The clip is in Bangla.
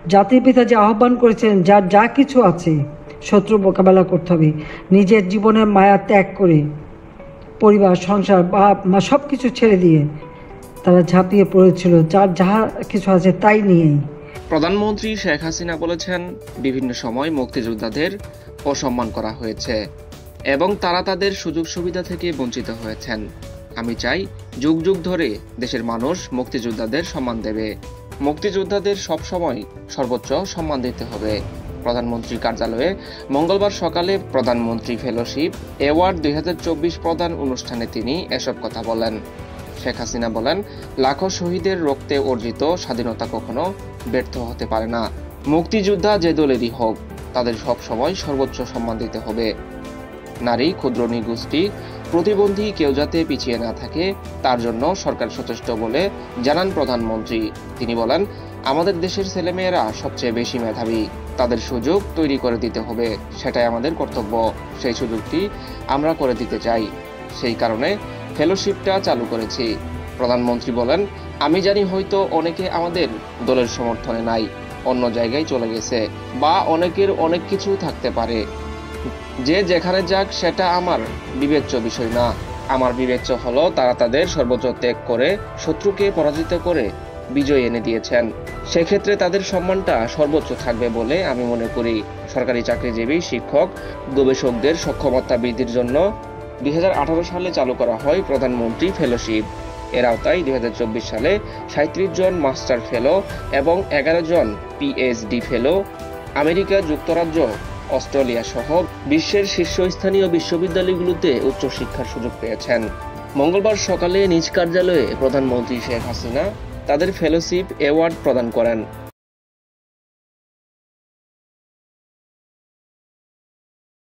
জাতির পিতা যে আহ্বান করেছেন, যার যা কিছু আছে শত্রু মোকাবেলা করতে হবে, নিজের জীবনের মায়া ত্যাগ করে পরিবার, সংসার, বাপ মা সব কিছু ছেড়ে দিয়ে তারা ঝাঁপিয়ে পড়েছিল যার যাহা কিছু আছে তাই নিয়েই। প্রধানমন্ত্রী শেখ হাসিনা বলেছেন, বিভিন্ন সময় মুক্তিযোদ্ধাদের অসম্মান করা হয়েছে এবং তারা তাদের সুযোগ সুবিধা থেকে বঞ্চিত হয়েছেন। আমি চাই যুগ যুগ ধরে দেশের মানুষ মুক্তিযোদ্ধাদের সম্মান দেবে। মুক্তিযোদ্ধাদের সব সময় সর্বোচ্চ সম্মান দিতে হবে। প্রধানমন্ত্রী কার্যালয়ে মঙ্গলবার সকালে প্রধানমন্ত্রী ফেলোশিপ অ্যাওয়ার্ড 2024 প্রদান অনুষ্ঠানে তিনি এসব কথা বলেন। শেখ হাসিনা বলেন, লাখো শহীদের রক্তে অর্জিত স্বাধীনতা কখনো ব্যর্থ হতে পারে না। মুক্তিযোদ্ধা যে দলেরই হোক, তাদের সব সময় সর্বোচ্চ সম্মান দিতে হবে। নারী, ক্ষুদ্র নৃগোষ্ঠী, প্রতিবন্ধী কেউ যাতে পিছিয়ে না থাকে তার জন্য সরকার সচেষ্ট বলে জানান প্রধানমন্ত্রী। তিনি বলেন, আমাদের দেশের ছেলেমেয়েরা সবচেয়ে বেশি মেধাবী, তাদের সুযোগ তৈরি করে দিতে হবে, সেটাই আমাদের কর্তব্য। সেই সুযোগটি আমরা করে দিতে চাই, সেই কারণে ফেলোশিপটা চালু করেছি। প্রধানমন্ত্রী বলেন, আমি জানি হয়তো অনেকে আমাদের দলের সমর্থনে নাই, অন্য জায়গায় চলে গেছে, বা অনেকের অনেক কিছু থাকতে পারে। যে যেখানে যাক সেটা আমার বিবেচ্য বিষয় না। আমার বিবেচ্য হলো তারা তাদের সর্বোচ্চ ত্যাগ করে শত্রুকে পরাজিত করে বিজয় এনে দিয়েছেন। সেক্ষেত্রে তাদের সম্মানটা সর্বোচ্চ থাকবে বলে আমি মনে করি। সরকারি চাকরিজীবী, শিক্ষক, গবেষকদের সক্ষমতা বৃদ্ধির জন্য 2018 সালে চালু করা হয় প্রধানমন্ত্রী ফেলোশিপ। এর আওতায় 2024 সালে 37 জন মাস্টার ফেলো এবং 11 জন পিএইচডি ফেলো আমেরিকা যুক্তরাজ্য, অস্ট্রেলিয়া সহ বিশ্বের শীর্ষস্থানীয় বিশ্ববিদ্যালয়গুলোতে উচ্চশিক্ষার সুযোগ পেয়েছেন। মঙ্গলবার সকালে নিজ কার্যালয়ে প্রধানমন্ত্রী শেখ হাসিনা তাদের ফেলোশিপ অ্যাওয়ার্ড প্রদান করেন।